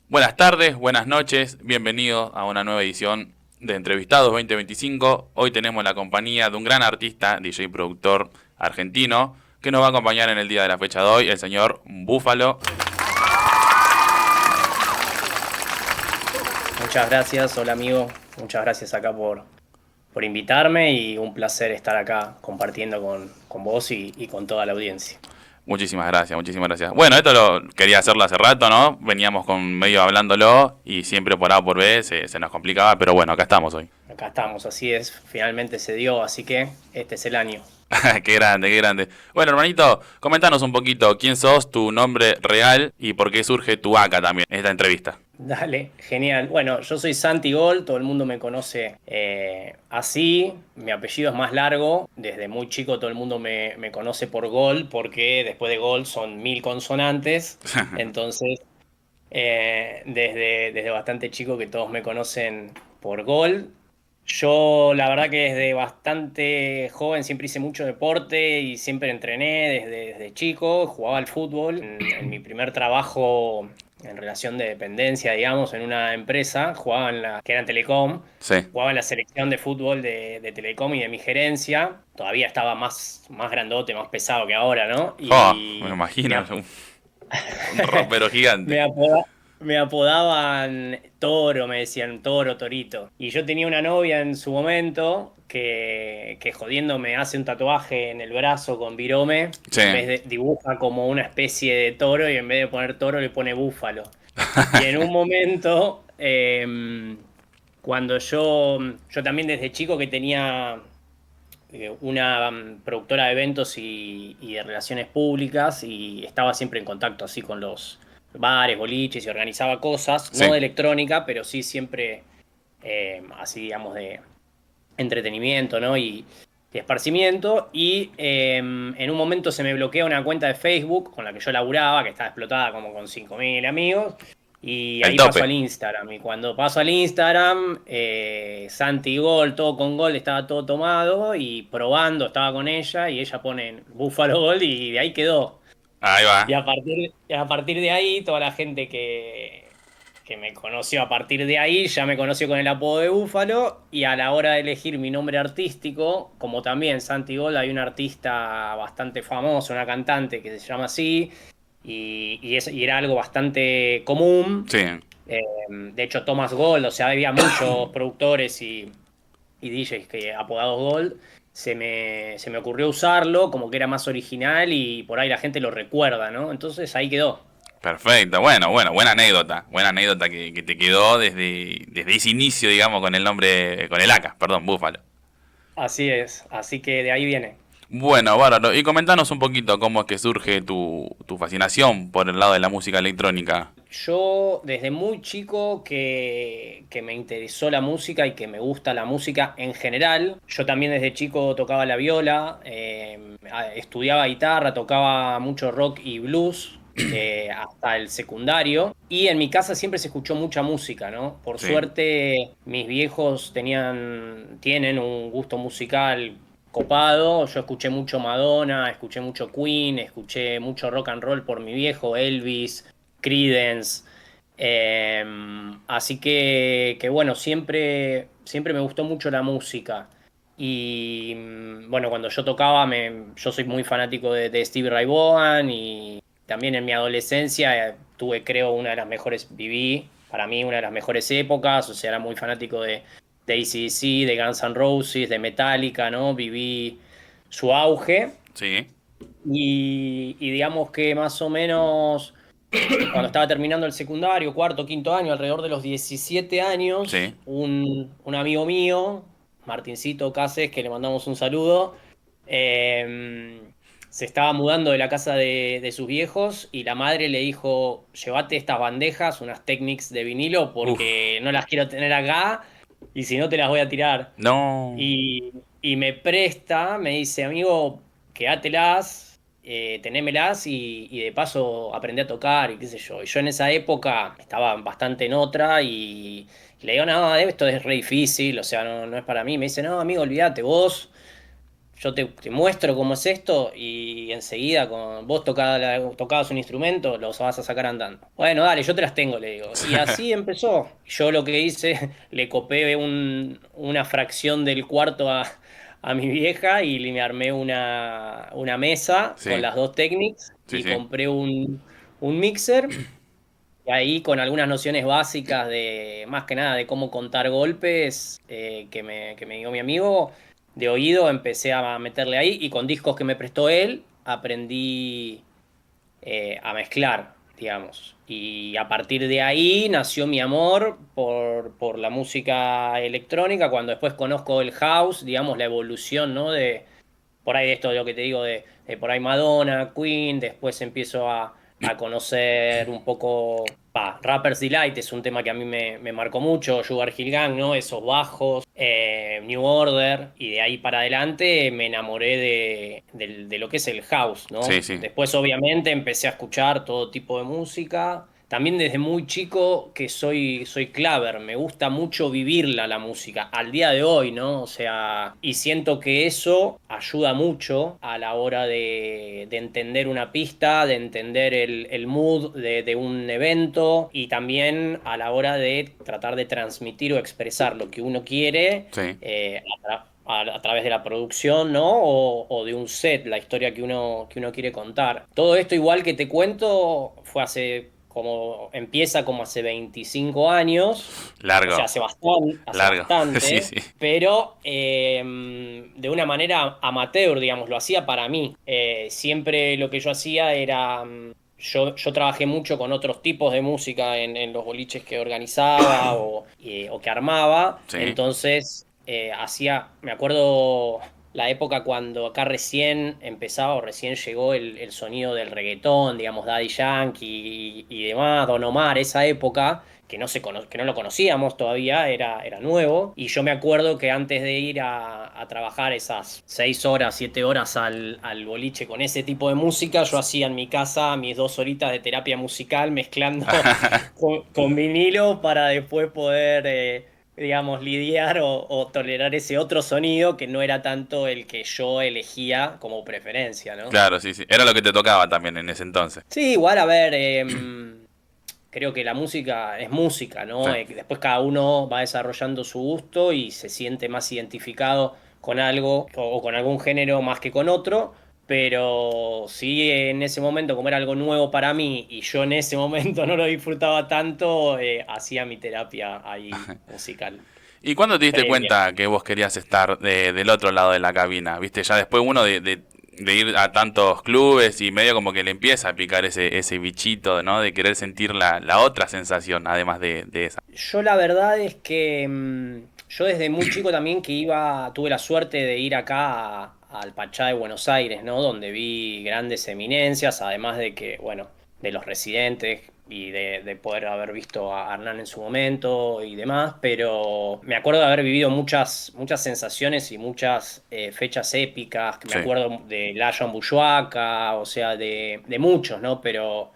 Buenas tardes, buenas noches, bienvenidos a una nueva edición de Entrevistados 2025. Hoy tenemos la compañía de un gran artista, DJ y productor argentino, que nos va a acompañar en el día de la fecha de hoy, el señor Búfalo. Muchas gracias, hola amigo. Muchas gracias acá por invitarme y un placer estar acá compartiendo con vos y con toda la audiencia. Muchísimas gracias, muchísimas gracias. Bueno, esto lo quería hacerlo hace rato, ¿no? Veníamos con medio hablándolo y siempre por A o por B se nos complicaba, pero bueno, acá estamos hoy. Acá estamos, así es, finalmente se dio, así que este es el año. Qué grande, qué grande. Bueno, hermanito, comentanos un poquito quién sos, tu nombre real y por qué surge tu acá también en esta entrevista. Dale, genial. Bueno, yo soy Santi Gol, todo el mundo me conoce así, mi apellido es más largo, desde muy chico todo el mundo me conoce por Gol, porque después de Gol son 1000 consonantes, entonces desde bastante chico que todos me conocen por Gol. Yo la verdad que desde bastante joven siempre hice mucho deporte y siempre entrené desde chico, jugaba al fútbol. En mi primer trabajo en relación de dependencia, digamos, en una empresa, jugaba que era en Telecom, Sí. jugaba en la selección de fútbol de Telecom y de mi gerencia. Todavía estaba más grandote, más pesado que ahora, ¿no? Oh, me Y me, imagino, ap- un ropero gigante. me, me apodaban Toro, me decían Toro, Torito. Y yo tenía una novia en su momento que jodiendo me hace un tatuaje en el brazo con virome y Sí. en vez de dibuja como una especie de toro y en vez de poner toro le pone búfalo. Y en un momento, cuando yo también desde chico que tenía una productora de eventos y de relaciones públicas y estaba siempre en contacto así con los bares, boliches y organizaba cosas, no Sí. de electrónica, pero sí siempre así digamos de entretenimiento, ¿no? Y esparcimiento. Y en un momento se me bloquea una cuenta de Facebook con la que yo laburaba, que estaba explotada como con 5000 amigos. Y El ahí paso tope. al Instagram. Y cuando paso al Instagram, Santi Gol, todo con Gol, estaba todo tomado. Y probando, estaba con ella. Y ella pone Búfalo Gol. Y de ahí quedó. Ahí Y va. a partir de ahí, toda la gente que me conoció a partir de ahí ya me conoció con el apodo de Búfalo. Y a la hora de elegir mi nombre artístico, como también Santi Gold, hay un artista bastante famoso, una cantante que se llama así, y era algo bastante común. Sí. De hecho, Thomas Gold, o sea, había muchos productores y DJs que apodados Gold. Se me ocurrió usarlo como que era más original y por ahí la gente lo recuerda, ¿no? Entonces ahí quedó. Perfecto. Bueno, bueno, buena anécdota. Buena anécdota que te quedó desde ese inicio, digamos, con el nombre, con el AK, perdón, Búfalo. Así es, así que de ahí viene. Bueno, bárbaro. Y comentanos un poquito cómo es que surge tu fascinación por el lado de la música electrónica. Yo desde muy chico que me interesó la música y que me gusta la música en general. Yo también desde chico tocaba la viola, estudiaba guitarra, tocaba mucho rock y blues. Hasta el secundario y en mi casa siempre se escuchó mucha música, ¿no? Por Sí. suerte mis viejos tienen un gusto musical copado. Yo escuché mucho Madonna, escuché mucho Queen, escuché mucho rock and roll por mi viejo, Elvis, Creedence. Eh, Así que bueno, siempre me gustó mucho la música. Y bueno, cuando yo tocaba, yo soy muy fanático de Stevie Ray Vaughan y también en mi adolescencia tuve, creo, viví para mí una de las mejores épocas, o sea, era muy fanático de AC/DC, de Guns N' Roses, de Metallica, ¿no? Viví su auge Sí. y digamos que más o menos cuando estaba terminando el secundario, cuarto, quinto año, alrededor de los 17 años, Sí. un amigo mío, Martincito Cases, que le mandamos un saludo, eh, se estaba mudando de la casa de sus viejos y la madre le dijo, llévate estas bandejas, unas Technics de vinilo, Uf. porque no las quiero tener acá y si no te las voy a tirar. No. Y me presta, me dice, amigo, quédatelas, tenémelas y de paso aprendí a tocar y qué sé yo. Y yo en esa época estaba bastante en otra y le digo, no, esto es re difícil, o sea, no es para mí. Me dice, no, amigo, olvídate, vos. yo te muestro cómo es esto y enseguida con vos tocabas un instrumento, los vas a sacar andando. Bueno, dale, yo te las tengo, le digo. Y así empezó. Yo lo que hice, le copé una fracción del cuarto a mi vieja y me armé una mesa con Sí, las dos Technics sí, y sí. compré un mixer. Y ahí con algunas nociones básicas de, más que nada, de cómo contar golpes que me dio mi amigo, de oído empecé a meterle ahí y con discos que me prestó él aprendí a mezclar, digamos. Y a partir de ahí nació mi amor por la música electrónica, cuando después conozco el house, digamos, la evolución, ¿no? De, por ahí esto de lo que te digo de por ahí Madonna, Queen, después empiezo a conocer un poco, Rapper's Delight es un tema que a mí me marcó mucho, Sugar Hill Gang, ¿no? Esos bajos, New Order, y de ahí para adelante me enamoré de lo que es el house, Sí, ¿no? sí. Después obviamente empecé a escuchar todo tipo de música. También desde muy chico que soy claver, me gusta mucho vivirla la música, al día de hoy, ¿no? O sea, y siento que eso ayuda mucho a la hora de entender una pista, de entender el mood de un evento y también a la hora de tratar de transmitir o expresar lo que uno quiere Sí. a través de la producción, ¿no? O de un set, la historia que uno quiere contar. Todo esto, igual que te cuento, fue empieza como hace 25 años, o sea, Largo, hace largo. Sí, bastante, sí. pero de una manera amateur, digamos, lo hacía para mí. Siempre lo que yo hacía era... yo trabajé mucho con otros tipos de música en los boliches que organizaba o que armaba, Sí. entonces me acuerdo la época cuando acá recién empezaba o recién llegó el sonido del reggaetón, digamos, Daddy Yankee y demás, Don Omar, esa época. Que no lo conocíamos todavía, era nuevo. Y yo me acuerdo que antes de ir a trabajar esas 6 horas, 7 horas al boliche con ese tipo de música, yo hacía en mi casa mis 2 horitas de terapia musical mezclando con vinilo para después poder digamos, lidiar o tolerar ese otro sonido que no era tanto el que yo elegía como preferencia, ¿no? Claro, sí, sí. Era lo que te tocaba también en ese entonces. Sí, igual, a ver, creo que la música es música, Sí. ¿no? Después cada uno va desarrollando su gusto y se siente más identificado con algo o con algún género más que con otro. Pero sí, en ese momento, como era algo nuevo para mí y yo en ese momento no lo disfrutaba tanto, hacía mi terapia ahí musical. ¿Y cuándo te diste Previa. cuenta que vos querías estar del otro lado de la cabina? ¿Viste? Ya después uno de ir a tantos clubes y medio como que le empieza a picar ese bichito, ¿no? De querer sentir la otra sensación, además de esa. Yo la verdad es que yo desde muy chico también tuve la suerte de ir acá al Pachá de Buenos Aires, ¿no? Donde vi grandes eminencias, además de que, bueno, de los residentes y de poder haber visto a Hernán en su momento y demás, pero me acuerdo de haber vivido muchas, muchas sensaciones y muchas fechas épicas, que me Sí. acuerdo de Lajon Bushuaca, o sea, de muchos, ¿no? Pero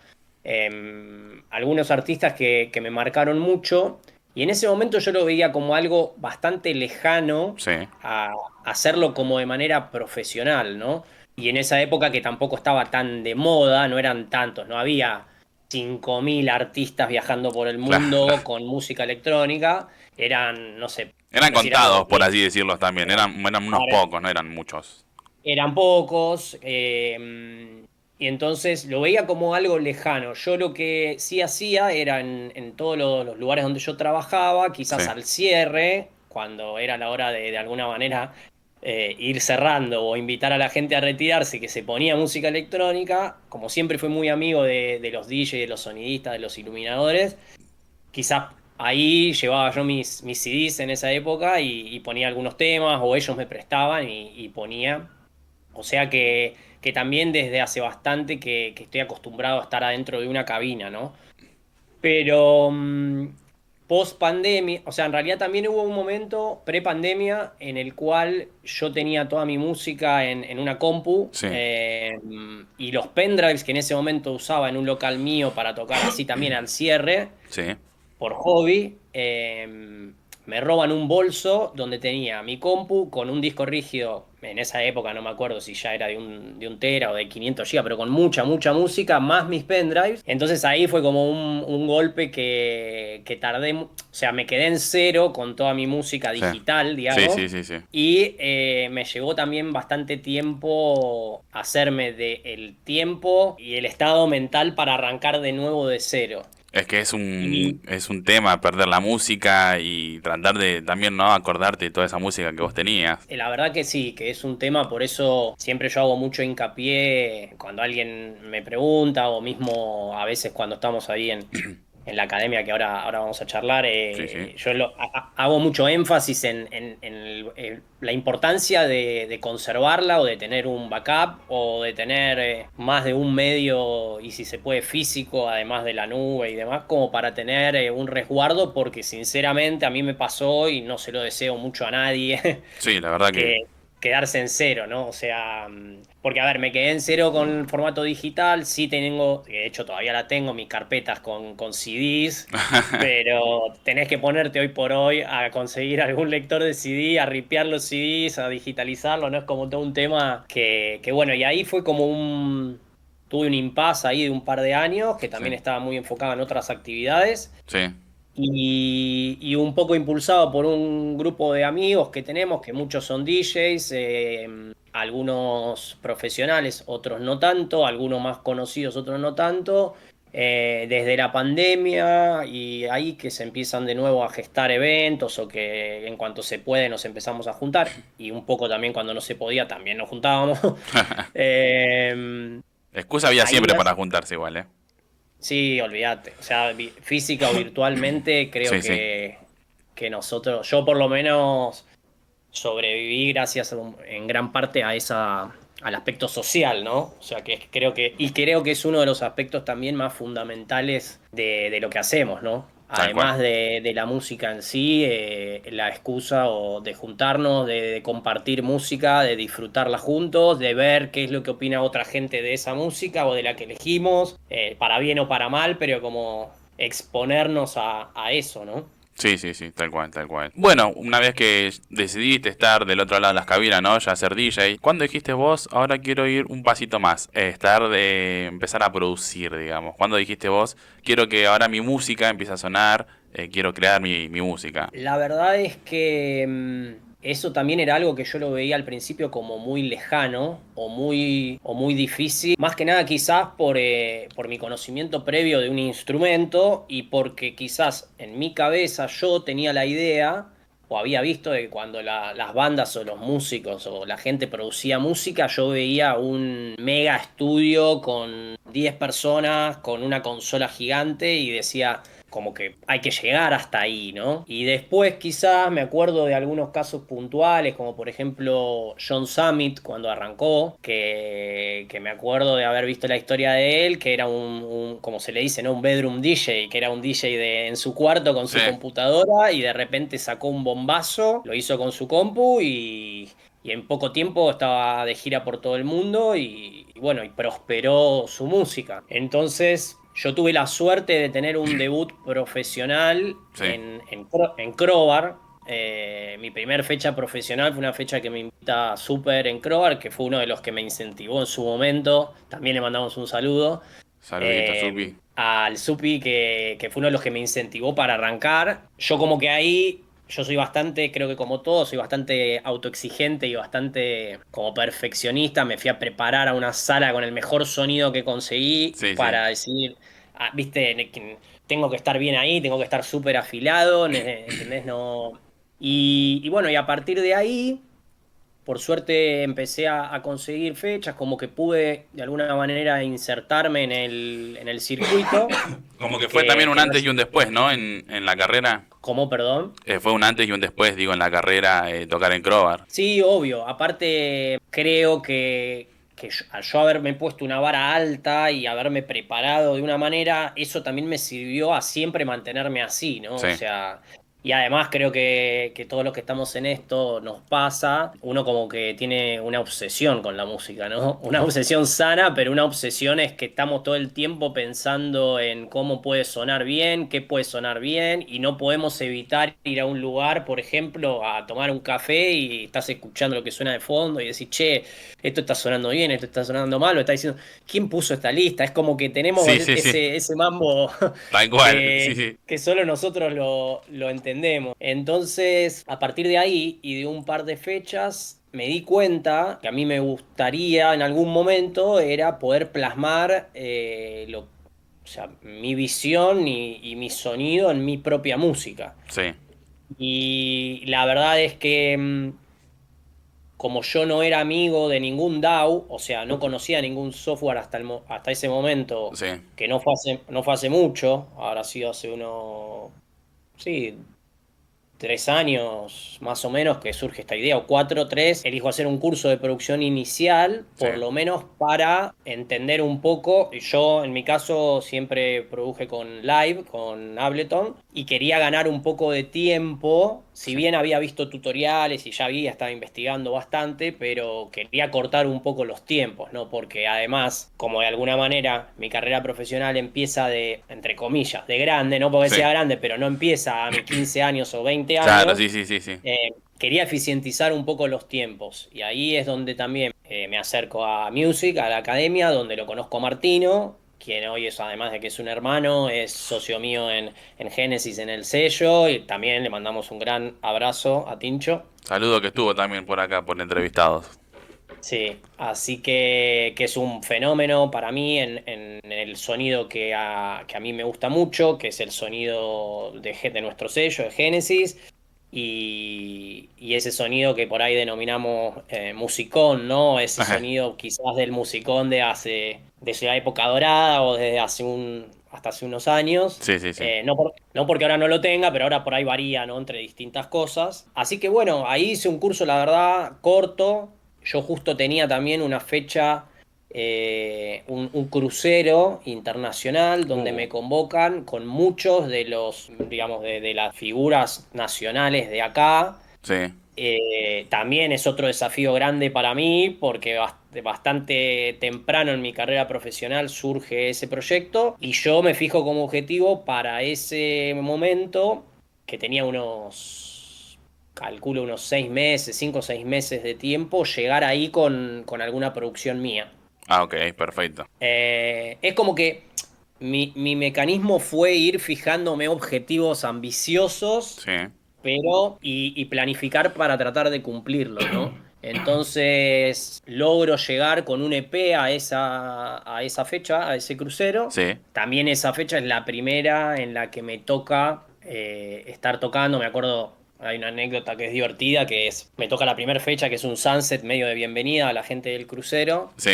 algunos artistas que me marcaron mucho y en ese momento yo lo veía como algo bastante lejano Sí. a hacerlo como de manera profesional, ¿no? Y en esa época que tampoco estaba tan de moda, no eran tantos, no había 5.000 artistas viajando por el Claro. mundo con música electrónica, eran, no sé, Eran por decir algo, contados, por 2.000. así decirlo también. Eran unos pocos, no eran muchos. Eran pocos, y entonces lo veía como algo lejano. Yo lo que sí hacía era en todos los lugares donde yo trabajaba, Sí. quizás al cierre, cuando era la hora de alguna manera ir cerrando o invitar a la gente a retirarse, que se ponía música electrónica, como siempre fui muy amigo de los DJs, de los sonidistas, de los iluminadores, quizás ahí llevaba yo mis CDs en esa época y ponía algunos temas o ellos me prestaban y ponía. O sea que también desde hace bastante que estoy acostumbrado a estar adentro de una cabina, ¿no? Pero post pandemia, o sea, en realidad también hubo un momento pre-pandemia en el cual yo tenía toda mi música en una compu Sí. y los pendrives que en ese momento usaba en un local mío para tocar así también al cierre Sí. por hobby, me roban un bolso donde tenía mi compu con un disco rígido. En esa época no me acuerdo si ya era de un tera o de 500 GB, pero con mucha, mucha música, más mis pendrives. Entonces ahí fue como un golpe que tardé, o sea, me quedé en cero con toda mi música Sí. digital, Sí, digamos. sí, sí, sí. Y me llevó también bastante tiempo hacerme del tiempo y el estado mental para arrancar de nuevo de cero. Es que Y es un tema perder la música y tratar de también, ¿no? Acordarte de toda esa música que vos tenías. la verdad que sí, que es un tema, por eso siempre yo hago mucho hincapié cuando alguien me pregunta o mismo a veces cuando estamos ahí en la academia que ahora vamos a charlar, Sí, sí. yo hago mucho énfasis en la importancia de conservarla o de tener un backup o de tener más de un medio y si se puede físico, además de la nube y demás, como para tener un resguardo porque sinceramente a mí me pasó y no se lo deseo mucho a nadie. Sí, la verdad que... que quedarse en cero, ¿no? O sea, porque a ver, me quedé en cero con el formato digital, sí tengo, de hecho todavía la tengo, mis carpetas con CDs, pero tenés que ponerte hoy por hoy a conseguir algún lector de CD, a ripear los CDs, a digitalizarlo, ¿no? Es como todo un tema que bueno, y ahí fue como tuve un impasse ahí de un par de años, que Sí, también estaba muy enfocado en otras actividades. sí, Y un poco impulsado por un grupo de amigos que tenemos, que muchos son DJs, algunos profesionales, otros no tanto, algunos más conocidos, otros no tanto, desde la pandemia y ahí que se empiezan de nuevo a gestar eventos o que en cuanto se puede nos empezamos a juntar y un poco también cuando no se podía también nos juntábamos. Eh, excusa había ahí siempre para juntarse igual, ¿eh? Sí, olvídate. O sea, física o virtualmente, creo Sí, sí, que nosotros, yo por lo menos sobreviví gracias en gran parte al aspecto social, ¿no? O sea, creo que es uno de los aspectos también más fundamentales de lo que hacemos, ¿no? tal cual. Además de la música en sí, la excusa o de juntarnos, de compartir música, de disfrutarla juntos, de ver qué es lo que opina otra gente de esa música o de la que elegimos, para bien o para mal, pero como exponernos a eso, ¿no? Sí, sí, sí, tal cual, tal cual. Bueno, una vez que decidiste estar del otro lado de las cabinas, ¿no? Ya ser DJ, ¿cuándo dijiste vos, ahora quiero ir un pasito más? Estar de empezar a producir, digamos. ¿Cuándo dijiste vos, quiero que ahora mi música empiece a sonar, quiero crear mi música? La verdad es que eso también era algo que yo lo veía al principio como muy lejano o muy difícil. Más que nada quizás por mi conocimiento previo de un instrumento y porque quizás en mi cabeza yo tenía la idea o había visto de que cuando las bandas o los músicos o la gente producía música, yo veía un mega estudio con 10 personas, con una consola gigante y decía como que hay que llegar hasta ahí, ¿no? Y después quizás me acuerdo de algunos casos puntuales, como por ejemplo John Summit cuando arrancó, que me acuerdo de haber visto la historia de él, que era como se le dice, ¿no? Un bedroom DJ, que era un DJ en su cuarto con Sí, su computadora y de repente sacó un bombazo, lo hizo con su compu y en poco tiempo estaba de gira por todo el mundo y bueno, y prosperó su música. Entonces, yo tuve la suerte de tener un debut profesional sí. en Crowbar. Mi primer fecha profesional fue una fecha que me invita a Super en Crowbar, que fue uno de los que me incentivó en su momento. También le mandamos un saludo Saludito, Supi. al Supi, que fue uno de los que me incentivó para arrancar. Yo como que ahí, yo soy bastante, creo que como todos, soy bastante autoexigente y bastante como perfeccionista. Me fui a preparar a una sala con el mejor sonido que conseguí Sí, sí. para decir, viste, tengo que estar bien ahí, tengo que estar súper afilado, ¿entendés? No. Y bueno, y a partir de ahí... Por suerte empecé a conseguir fechas, como que pude de alguna manera insertarme en el circuito, Como que fue también que, un que no antes es... y un después, ¿no? En la carrera. ¿Cómo, perdón? Fue un antes y un después, digo, en la carrera, tocar en Crobar. Sí, obvio. Aparte, creo que yo haberme puesto una vara alta y haberme preparado de una manera, eso también me sirvió a siempre mantenerme así, ¿no? Sí, O sea, Y además creo que todos los que estamos en esto nos pasa, uno como que tiene una obsesión con la música, ¿no? Una obsesión sana, pero una obsesión es que estamos todo el tiempo pensando en cómo puede sonar bien, qué puede sonar bien, y no podemos evitar ir a un lugar, por ejemplo, a tomar un café y estás escuchando lo que suena de fondo y decís, che, esto está sonando bien, esto está sonando mal, o está diciendo, ¿quién puso esta lista? Es como que tenemos Sí, sí, sí. ese mambo Tal cual. Sí, sí. que solo nosotros lo entendemos. Entonces, a partir de ahí y de un par de fechas, me di cuenta que a mí me gustaría en algún momento era poder plasmar o sea, mi visión y mi sonido en mi propia música. Sí. Y la verdad es que como yo no era amigo de ningún DAW, o sea, no conocía ningún software hasta ese momento, Sí. que no fue hace mucho, habrá sido hace unos, sí, 3 años más o menos que surge esta idea, o cuatro, tres, elijo hacer un curso de producción inicial, Sí. por lo menos para entender un poco. Yo en mi caso siempre produje con Live, con Ableton, y quería ganar un poco de tiempo, si Sí. bien había visto tutoriales y ya había estado investigando bastante, pero quería cortar un poco los tiempos, ¿no? Porque además, como de alguna manera mi carrera profesional empieza de, entre comillas, de grande, no porque Sí. sea grande, pero no empieza a mis 15 años o 20 Claro, años, sí, sí, sí, sí. quería eficientizar un poco los tiempos. Y ahí es donde también me acerco a Music, a la academia, donde lo conozco a Martino, quien hoy es, además de que es un hermano, es socio mío en Génesis, en el sello, y también le mandamos un gran abrazo a Tincho. Saludo que estuvo también por acá, por entrevistados. Sí, así que es un fenómeno para mí en el sonido que a mí me gusta mucho, que es el sonido de nuestro sello, de Génesis, y ese sonido que por ahí denominamos musicón, ¿no? Ese sonido quizás del musicón de la época dorada o desde hasta hace unos años. Sí, sí, sí. No porque ahora no lo tenga, pero ahora por ahí varía, ¿no? Entre distintas cosas. Así que bueno, ahí hice un curso, la verdad, corto. Yo justo tenía también una fecha, un crucero internacional donde me convocan con muchos de los, digamos, de las figuras nacionales de acá. Sí. También es otro desafío grande para mí porque bastante temprano en mi carrera profesional surge ese proyecto y yo me fijo como objetivo para ese momento que tenía calculo unos 6 meses, 5 o 6 meses de tiempo, llegar ahí con alguna producción mía. Ah, ok, perfecto. Es como que mi mecanismo fue ir fijándome objetivos ambiciosos Sí. pero y planificar para tratar de cumplirlos, ¿no? Entonces logro llegar con un EP a esa fecha, a ese crucero. Sí. También esa fecha es la primera en la que me toca estar tocando. Me acuerdo, hay una anécdota que es divertida, que es, me toca la primera fecha, que es un sunset medio de bienvenida a la gente del crucero. Sí.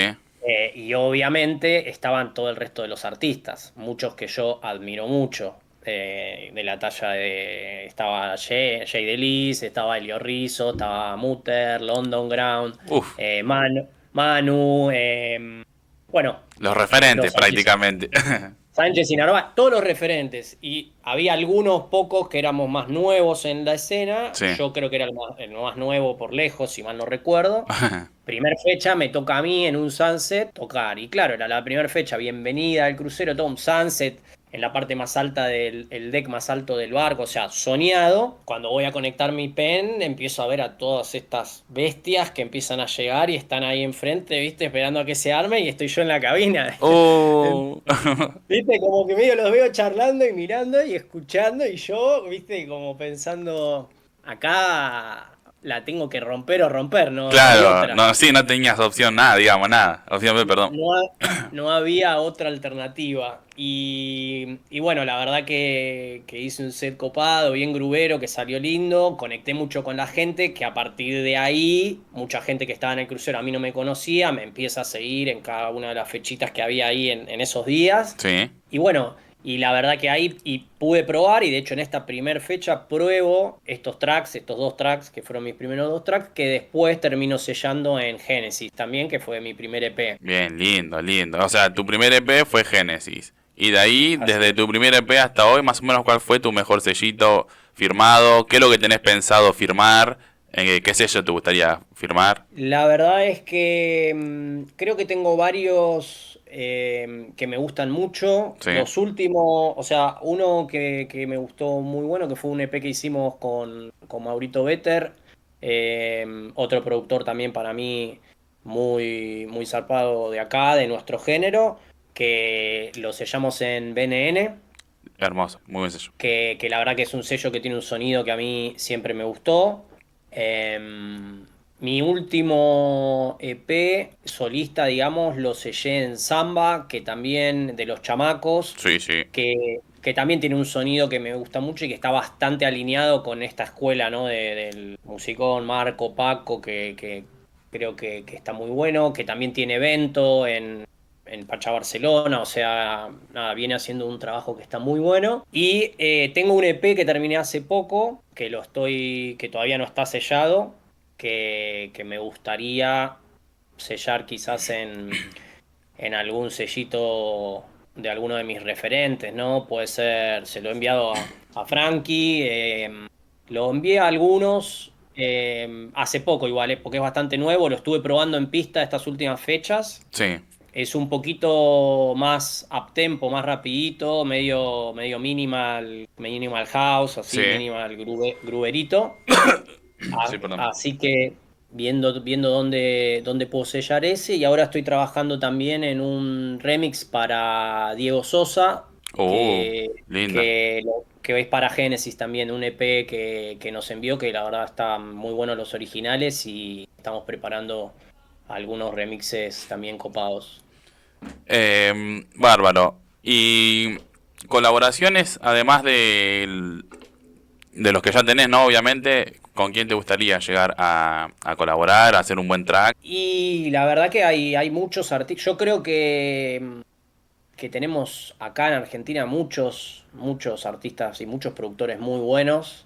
Y obviamente estaban todo el resto de los artistas, muchos que yo admiro mucho, de la talla de... Estaba Jay Delis, estaba Elio Rizzo, estaba Mutter, London Ground, Uf. Manu, bueno, Los referentes los artistas. prácticamente. Sánchez y Narváez, todos los referentes. Y había algunos pocos que éramos más nuevos en la escena. Sí. Yo creo que era el más nuevo por lejos, si mal no recuerdo. Primer fecha me toca a mí en un sunset tocar. Y claro, era la primera fecha, bienvenida al crucero, todo un sunset en la parte más alta del el deck más alto del barco, o sea, soñado. Cuando voy a conectar mi pen, empiezo a ver a todas estas bestias que empiezan a llegar y están ahí enfrente, ¿viste? Esperando a que se arme y estoy yo en la cabina. Oh. ¿Viste? Como que medio los veo charlando y mirando y escuchando y yo, ¿viste? Como pensando, acá la tengo que romper o romper, no hay Claro, otra. no, sí, no tenías opción nada, digamos, nada. Opción B, perdón. No, no había otra alternativa. Y bueno, la verdad que hice un set copado, bien grubero, que salió lindo. Conecté mucho con la gente, que a partir de ahí, mucha gente que estaba en el crucero a mí no me conocía, me empieza a seguir en cada una de las fechitas que había ahí en esos días. Sí. Y bueno, y la verdad que ahí pude probar, y de hecho en esta primer fecha pruebo estos tracks, estos dos tracks, que fueron mis primeros dos tracks, que después termino sellando en Genesis también, que fue mi primer EP. Bien, lindo, lindo. O sea, tu primer EP fue Génesis. Y de ahí, Así desde tu primer EP hasta hoy, más o menos, ¿cuál fue tu mejor sellito firmado? ¿Qué es lo que tenés pensado firmar? ¿Qué sello te gustaría firmar? La verdad es que creo que tengo varios que me gustan mucho. Sí, Los últimos, o sea, uno que me gustó muy bueno, que fue un EP que hicimos con Maurito Vetter, otro productor también para mí muy, muy zarpado de acá, de nuestro género, que lo sellamos en BNN, hermoso, muy buen sello. que la verdad que es un sello que tiene un sonido que a mí siempre me gustó. Mi último EP solista, digamos, lo sellé en Samba, que también de los chamacos, Sí, sí. que también tiene un sonido que me gusta mucho y que está bastante alineado con esta escuela, ¿no? Del musicón Marco, Paco, que creo que está muy bueno, que también tiene evento en Pacha Barcelona, o sea, nada, viene haciendo un trabajo que está muy bueno. Y tengo un EP que terminé hace poco, que todavía no está sellado, que me gustaría sellar quizás en algún sellito de alguno de mis referentes, ¿no? Puede ser, se lo he enviado a Frankie, lo envié a algunos hace poco igual, porque es bastante nuevo, lo estuve probando en pista estas últimas fechas. Sí, Es un poquito más uptempo, más rapidito, medio minimal house, sí, así minimal gruberito. sí, perdón. Así que viendo dónde puedo sellar ese. Y ahora estoy trabajando también en un remix para Diego Sosa, Uh, que, linda. que veis para Génesis también, un EP que nos envió, que la verdad están muy buenos los originales y estamos preparando algunos remixes también copados. Bárbaro. Y colaboraciones, además de los que ya tenés, ¿no? Obviamente, ¿con quién te gustaría llegar a colaborar, a hacer un buen track? Y la verdad que hay muchos artistas. Yo creo que tenemos acá en Argentina muchos artistas y muchos productores muy buenos.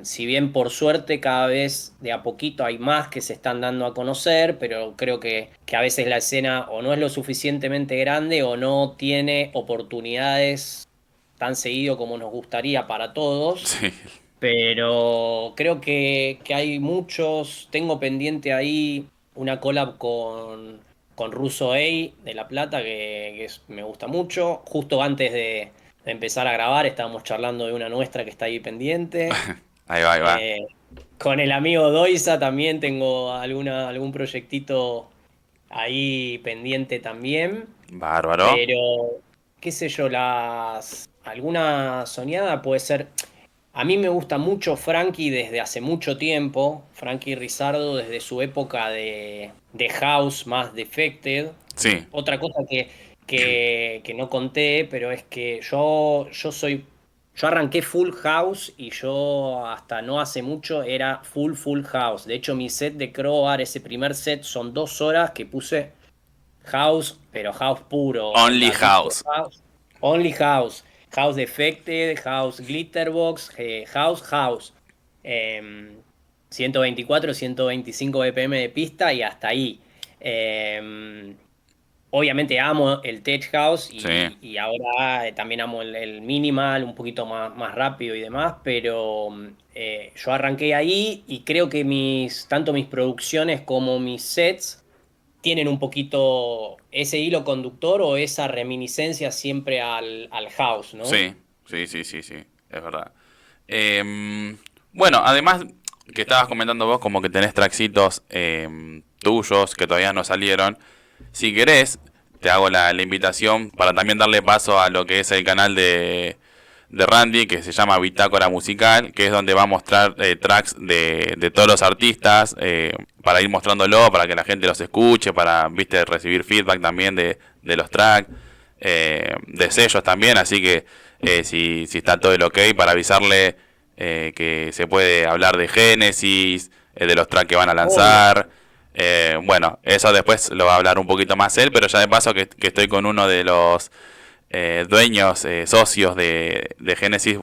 Si bien por suerte cada vez de a poquito hay más que se están dando a conocer, pero creo que a veces la escena o no es lo suficientemente grande o no tiene oportunidades tan seguido como nos gustaría para todos. Sí. Pero creo que hay muchos. Tengo pendiente ahí una collab con Russo A de La Plata, me gusta mucho. Justo antes de empezar a grabar, estábamos charlando de una nuestra que está ahí pendiente. Ahí va, ahí va. Eh, con el amigo Doisa también tengo algún proyectito ahí pendiente también. Bárbaro. Pero, qué sé yo, alguna soñada puede ser. A mí me gusta mucho Frankie desde hace mucho tiempo, Frankie Rizardo desde su época de House más Defected. Sí. Otra cosa que no conté, pero es que yo arranqué Full House y yo hasta no hace mucho era Full House. De hecho, mi set de Crowbar, ese primer set, son 2 horas que puse House, pero House puro, Only onda Disco House. House. Only House. House Defected, House Glitterbox, House. Em, 124, 125 BPM de pista y hasta ahí. Em, Obviamente amo el Tech House Sí. y ahora también amo el Minimal, un poquito más rápido y demás, pero yo arranqué ahí y creo que tanto mis producciones como mis sets tienen un poquito ese hilo conductor o esa reminiscencia siempre al house, ¿no? Sí. Sí, sí, sí, sí. Es verdad. Em, bueno, además que estabas comentando vos como que tenés tracksitos tuyos que todavía no salieron. Si querés, te hago la invitación para también darle paso a lo que es el canal de Randy, que se llama Bitácora Musical, que es donde va a mostrar tracks de todos los artistas, para ir mostrándolo, para que la gente los escuche, para, viste, recibir feedback también de los tracks, de sellos también, así que si está todo el ok, para avisarle que se puede hablar de Génesis, de los tracks que van a Obvio. lanzar. Bueno, eso después lo va a hablar un poquito más él, pero ya de paso que estoy con uno de los dueños, socios de Genesis,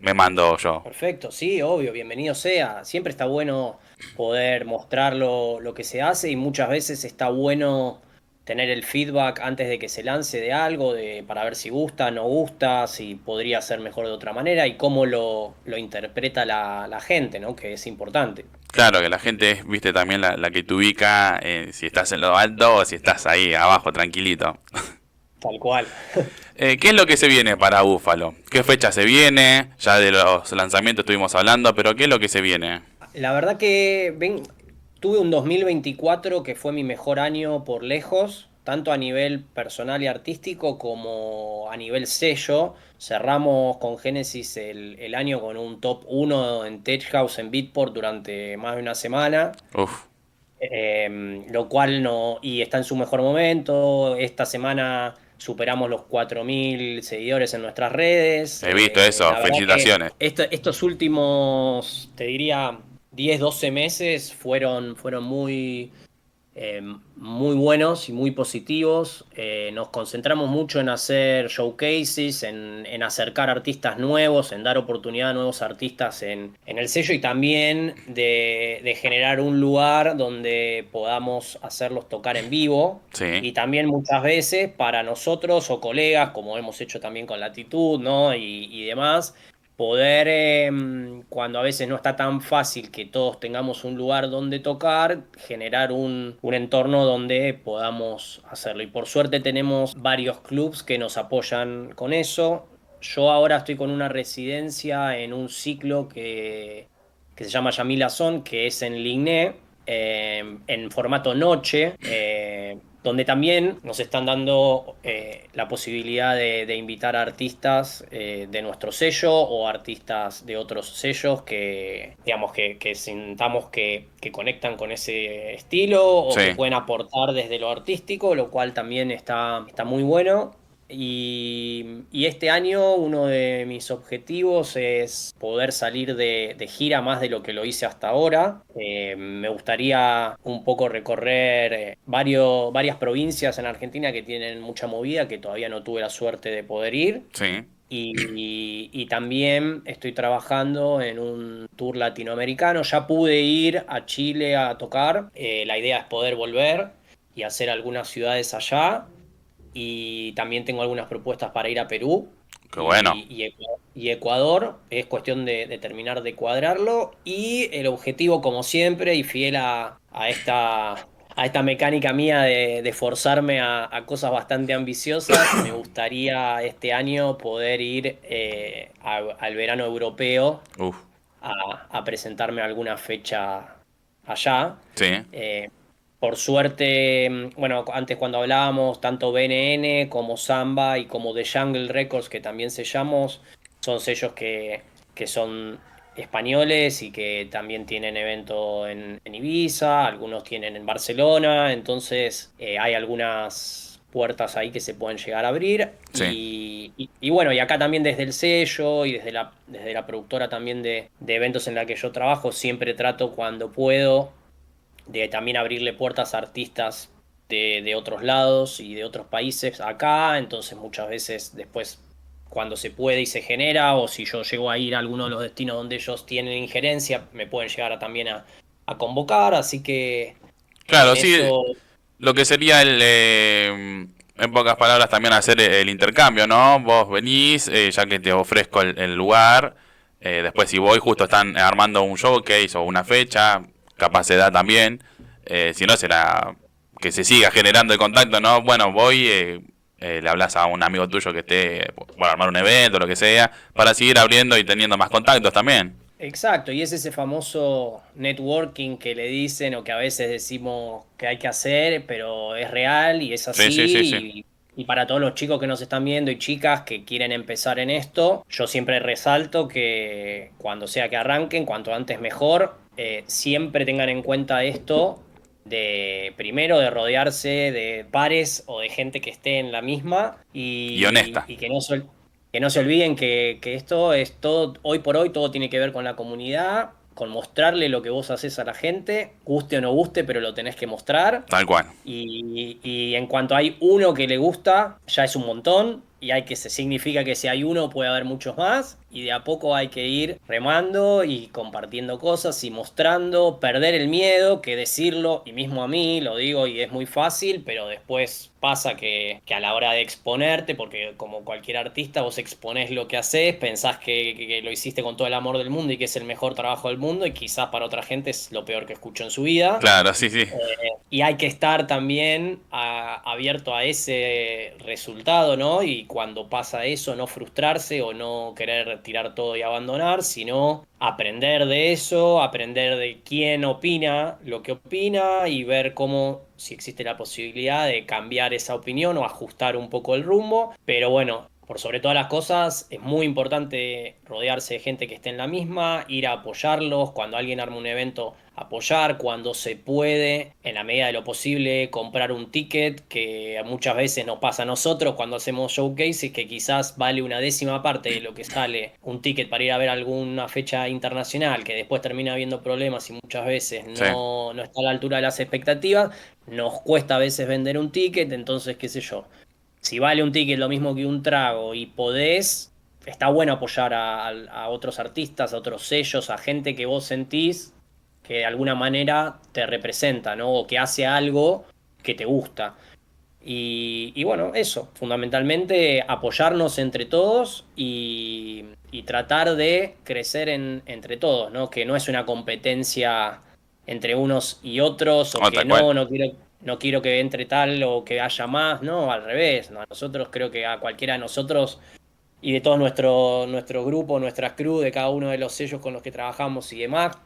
me mando yo. Perfecto, sí, obvio, bienvenido sea. Siempre está bueno poder mostrar lo que se hace y muchas veces está bueno tener el feedback antes de que se lance de algo, para ver si gusta, no gusta, si podría ser mejor de otra manera y cómo lo interpreta la gente, ¿no? Que es importante. Claro, que la gente es, viste, también la que te ubica, si estás en lo alto o si estás ahí abajo, tranquilito. Tal cual. ¿Qué es lo que se viene para Búfalo? ¿Qué fecha se viene? Ya de los lanzamientos estuvimos hablando, pero ¿qué es lo que se viene? La verdad que tuve un 2024 que fue mi mejor año por lejos, tanto a nivel personal y artístico como a nivel sello. Cerramos con Genesis el año con un top 1 en Tech House en Beatport durante más de una semana. Uf, Lo cual no, y está en su mejor momento. Esta semana superamos los 4.000 seguidores en nuestras redes. he visto eso, La verdad que felicitaciones. estos últimos, te diría, 10 12 meses fueron muy buenos y muy positivos. Nos concentramos mucho en hacer showcases, en acercar artistas nuevos, en dar oportunidad a nuevos artistas en el sello y también de generar un lugar donde podamos hacerlos tocar en vivo. Sí, Y también muchas veces para nosotros o colegas, como hemos hecho también con Latitud, ¿no? Y demás, poder, cuando a veces no está tan fácil que todos tengamos un lugar donde tocar, generar un entorno donde podamos hacerlo. Y por suerte tenemos varios clubs que nos apoyan con eso. Yo ahora estoy con una residencia en un ciclo que se llama Yamila Son, que es en Ligné, en formato noche, donde también nos están dando la posibilidad de invitar a artistas de nuestro sello o artistas de otros sellos que, digamos, que sintamos que conectan con ese estilo o que sí. pueden aportar desde lo artístico, lo cual también está muy bueno. Y este año uno de mis objetivos es poder salir de gira más de lo que lo hice hasta ahora. Me gustaría un poco recorrer varias provincias en Argentina que tienen mucha movida, que todavía no tuve la suerte de poder ir. Sí. Y también estoy trabajando en un tour latinoamericano. Ya pude ir a Chile a tocar. La idea es poder volver y hacer algunas ciudades allá. Y también tengo algunas propuestas para ir a Perú Qué bueno. y Ecuador. Es cuestión de terminar de cuadrarlo. Y el objetivo, como siempre, y fiel a esta mecánica mía de forzarme a cosas bastante ambiciosas, me gustaría este año poder ir al verano europeo Uf, a presentarme a alguna fecha allá. sí. Eh, por suerte, bueno, antes cuando hablábamos, tanto BNN como Samba y como The Jungle Records, que también sellamos, son sellos que son españoles y que también tienen evento en Ibiza, algunos tienen en Barcelona, entonces hay algunas puertas ahí que se pueden llegar a abrir. Sí. Y bueno, y acá también desde el sello y desde la productora también de eventos en la que yo trabajo, siempre trato cuando puedo de también abrirle puertas a artistas de otros lados y de otros países acá, entonces muchas veces después cuando se puede y se genera, o si yo llego a ir a alguno de los destinos donde ellos tienen injerencia, me pueden llegar también a convocar, así que Claro, en sí. eso. Lo que sería en pocas palabras, también hacer el intercambio, ¿no? Vos venís, ya que te ofrezco el lugar. Después, si voy, justo están armando un showcase o una fecha, capaz se da también. Si no, será que se siga generando el contacto, ¿no? Bueno, voy, le hablas a un amigo tuyo que esté por armar un evento, lo que sea, para seguir abriendo y teniendo más contactos también. Exacto, y es ese famoso networking que le dicen o que a veces decimos que hay que hacer, pero es real y es Sí, sí, sí, sí. así. Y para todos los chicos que nos están viendo y chicas que quieren empezar en esto, yo siempre resalto que cuando sea que arranquen, cuanto antes mejor, siempre tengan en cuenta esto de primero de rodearse de pares o de gente que esté en la misma Y y, honesta. y que no se olviden que esto es todo, hoy por hoy todo tiene que ver con la comunidad, con mostrarle lo que vos haces a la gente, guste o no guste, pero lo tenés que mostrar. Tal cual. Y en cuanto hay uno que le gusta, ya es un montón. significa que si hay uno puede haber muchos más y de a poco hay que ir remando y compartiendo cosas y mostrando, perder el miedo, que decirlo, y mismo a mí lo digo y es muy fácil, pero después pasa que a la hora de exponerte, porque como cualquier artista vos exponés lo que haces, pensás que lo hiciste con todo el amor del mundo y que es el mejor trabajo del mundo y quizás para otra gente es lo peor que escuchó en su vida. Claro, sí, sí. Y hay que estar también abierto a ese resultado, ¿no? Y cuando pasa eso, no frustrarse o no querer tirar todo y abandonar, sino aprender de eso, aprender de quién opina lo que opina y ver cómo, si existe la posibilidad de cambiar esa opinión o ajustar un poco el rumbo. Pero bueno, por sobre todas las cosas, es muy importante rodearse de gente que esté en la misma, ir a apoyarlos, cuando alguien arma un evento, apoyar, cuando se puede, en la medida de lo posible, comprar un ticket, que muchas veces nos pasa a nosotros cuando hacemos showcases, que quizás vale una décima parte de lo que sale un ticket para ir a ver alguna fecha internacional, que después termina habiendo problemas y muchas veces Sí. no está a la altura de las expectativas, nos cuesta a veces vender un ticket, entonces qué sé yo. Si vale un ticket lo mismo que un trago y podés, está bueno apoyar a otros artistas, a otros sellos, a gente que vos sentís que de alguna manera te representa, ¿no? O que hace algo que te gusta. Y bueno, eso, fundamentalmente apoyarnos entre todos y tratar de crecer entre todos, ¿no? Que no es una competencia entre unos y otros, o Oh, que tal cual. no quiero que entre tal o que haya más, no, al revés, ¿no? A nosotros creo que a cualquiera de nosotros y de todo nuestro grupo, nuestras crew, de cada uno de los sellos con los que trabajamos y demás,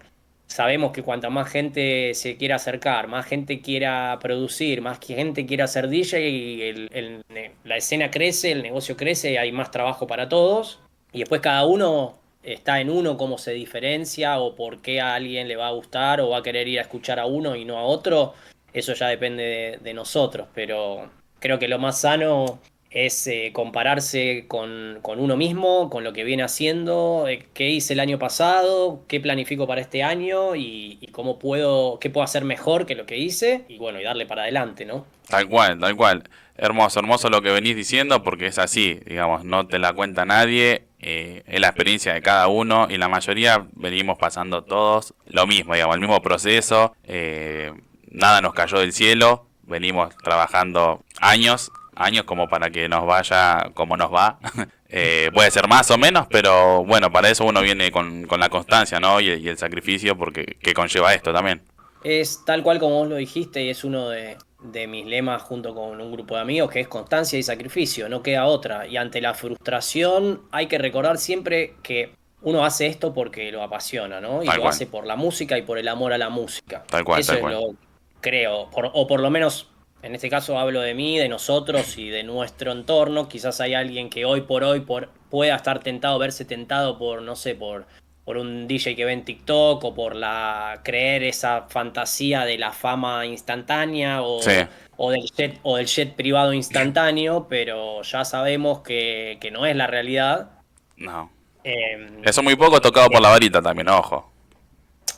sabemos que cuanta más gente se quiera acercar, más gente quiera producir, más gente quiera ser DJ, y la escena crece, el negocio crece, hay más trabajo para todos. Y después cada uno está en uno cómo se diferencia o por qué a alguien le va a gustar o va a querer ir a escuchar a uno y no a otro. Eso ya depende de nosotros, pero creo que lo más sano es compararse con uno mismo, con lo que viene haciendo, qué hice el año pasado, qué planifico para este año y qué puedo hacer mejor que lo que hice y bueno, y darle para adelante, ¿no? Tal cual, tal cual. Hermoso, hermoso lo que venís diciendo porque es así, digamos, no te la cuenta nadie, es la experiencia de cada uno y la mayoría venimos pasando todos lo mismo, digamos, el mismo proceso, nada nos cayó del cielo, venimos trabajando años, años como para que nos vaya como nos va. Puede ser más o menos, pero bueno, para eso uno viene con la constancia, ¿no? Y el sacrificio porque que conlleva esto también. Es tal cual como vos lo dijiste y es uno de mis lemas junto con un grupo de amigos, que es constancia y sacrificio, no queda otra. Y ante la frustración hay que recordar siempre que uno hace esto porque lo apasiona, ¿no? Y Tal lo cual, hace por la música y por el amor a la música. tal cual, Eso tal es cual. lo creo, o por lo menos en este caso hablo de mí, de nosotros y de nuestro entorno. Quizás hay alguien que hoy por hoy pueda estar tentado, verse tentado por, no sé, por un DJ que ve en TikTok o por creer esa fantasía de la fama instantánea Sí, o del jet privado instantáneo, pero ya sabemos que no es la realidad. no. Eh, Eso muy poco tocado por la varita también, ojo.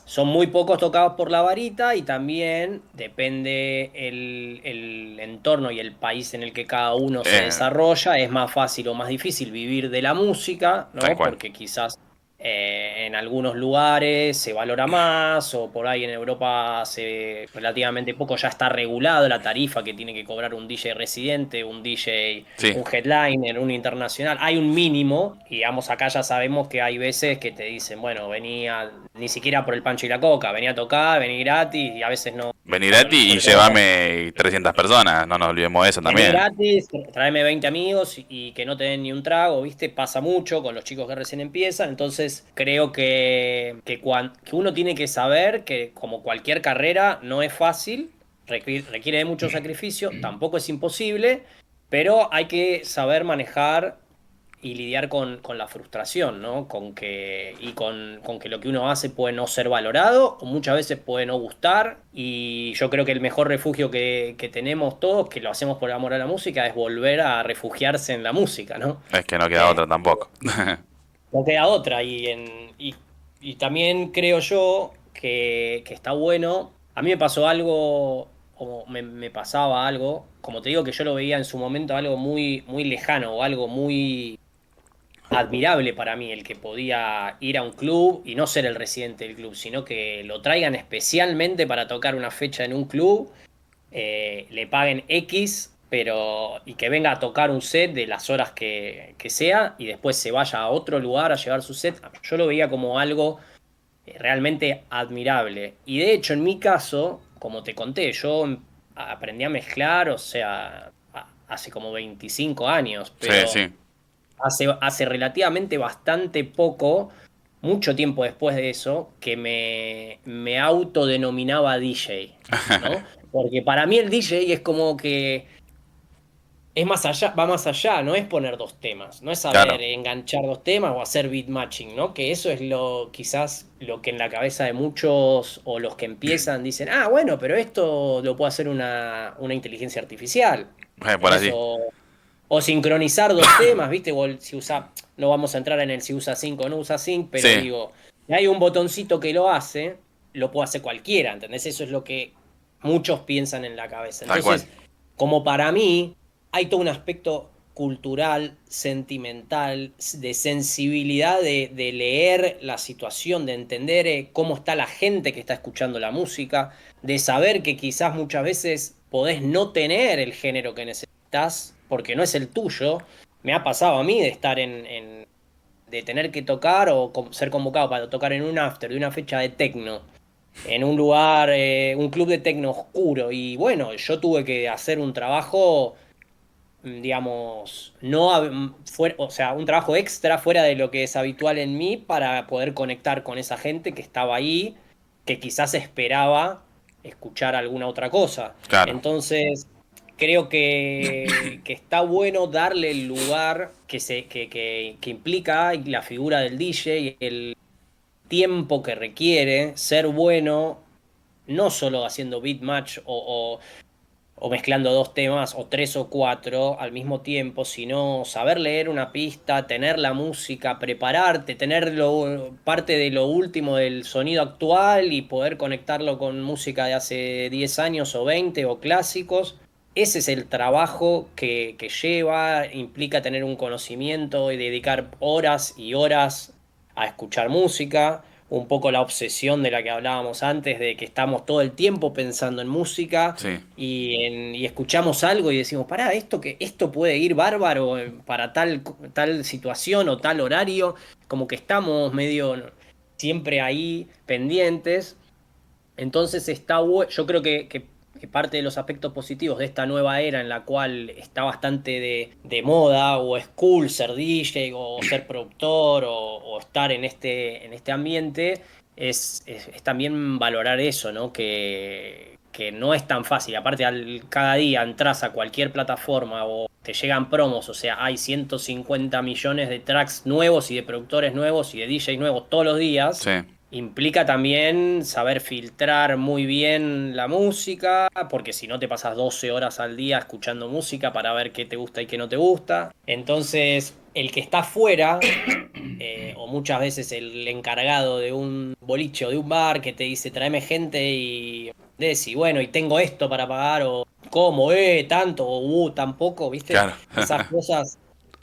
Son muy pocos tocados por la varita y también depende el entorno y el país en el que cada uno se Eh, desarrolla. Es más fácil o más difícil vivir de la música, tal ¿no? cual. Porque quizás en algunos lugares se valora más o por ahí en Europa hace relativamente poco ya está regulado la tarifa que tiene que cobrar un DJ residente, un DJ, Sí, un headliner, un internacional. Hay un mínimo y digamos acá ya sabemos que hay veces que te dicen, bueno, venía ni siquiera por el pancho y la coca, venía a tocar, vení gratis y a veces no, vení bueno, gratis y sobre todo llévame 300 personas, no nos olvidemos de eso vení también. gratis, tráeme 20 amigos y que no te den ni un trago, ¿viste? Pasa mucho con los chicos que recién empiezan, entonces creo que uno tiene que saber que como cualquier carrera no es fácil, requiere de mucho sacrificio, tampoco es imposible, pero hay que saber manejar y lidiar con la frustración, ¿no? Con que lo que uno hace puede no ser valorado o muchas veces puede no gustar. Y yo creo que el mejor refugio que tenemos todos, que lo hacemos por amor a la música, es volver a refugiarse en la música, ¿no? Es que no queda Eh, otra tampoco. no queda otra. Y también creo yo que está bueno. A mí me pasó algo o me pasaba algo, como te digo que yo lo veía en su momento algo muy, muy lejano o algo muy admirable para mí, el que podía ir a un club y no ser el residente del club, sino que lo traigan especialmente para tocar una fecha en un club, le paguen X, pero y que venga a tocar un set de las horas que sea y después se vaya a otro lugar a llevar su set. Yo lo veía como algo realmente admirable. Y de hecho, en mi caso, como te conté, yo aprendí a mezclar, o sea, hace como 25 años, Sí, pero sí. hace relativamente bastante poco, mucho tiempo después de eso, que me autodenominaba DJ, ¿no? Porque para mí el DJ es como que es más allá, va más allá, no es poner dos temas, no es saber Claro. enganchar dos temas o hacer beat matching, ¿no? Que eso es lo, quizás lo que en la cabeza de muchos o los que empiezan dicen, ah, bueno, pero esto lo puede hacer una inteligencia artificial, Por ¿entendés? así. O sincronizar dos temas, ¿viste? O si usa, no vamos a entrar en el si usa sync o no usa sync, pero Sí, digo, si hay un botoncito que lo hace, lo puede hacer cualquiera, ¿entendés? Eso es lo que muchos piensan en la cabeza. tal cual. Entonces, como para mí, hay todo un aspecto cultural, sentimental, de sensibilidad, de leer la situación, de entender cómo está la gente que está escuchando la música, de saber que quizás muchas veces podés no tener el género que necesitas porque no es el tuyo. Me ha pasado a mí de estar de tener que tocar o ser convocado para tocar en un after de una fecha de techno en un lugar, un club de tecno oscuro. Y bueno, yo tuve que hacer un trabajo, digamos, no, o sea, un trabajo extra fuera de lo que es habitual en mí para poder conectar con esa gente que estaba ahí, que quizás esperaba escuchar alguna otra cosa. Claro. Entonces, creo que está bueno darle el lugar que implica la figura del DJ y el tiempo que requiere ser bueno, no solo haciendo beat match o mezclando dos temas o tres o cuatro al mismo tiempo, sino saber leer una pista, tener la música, prepararte, tener parte de lo último del sonido actual y poder conectarlo con música de hace 10 años o 20 o clásicos. Ese es el trabajo que lleva, implica tener un conocimiento y dedicar horas y horas a escuchar música, un poco la obsesión de la que hablábamos antes, de que estamos todo el tiempo pensando en música Sí. y escuchamos algo y decimos, pará, esto puede ir bárbaro para tal situación o tal horario, como que estamos medio siempre ahí pendientes. Entonces yo creo que parte de los aspectos positivos de esta nueva era en la cual está bastante de moda o es cool ser DJ o ser productor o estar en este ambiente es también valorar eso, ¿no? Que no es tan fácil. Aparte, cada día entras a cualquier plataforma o te llegan promos, o sea, hay 150 millones de tracks nuevos y de productores nuevos y de DJs nuevos todos los días. Sí. Implica también saber filtrar muy bien la música, porque si no te pasas 12 horas al día escuchando música para ver qué te gusta y qué no te gusta. Entonces, el que está fuera, o muchas veces el encargado de un boliche o de un bar que te dice tráeme gente y y bueno, y tengo esto para pagar, o cómo, tanto, o tampoco, ¿viste? Claro. Esas cosas.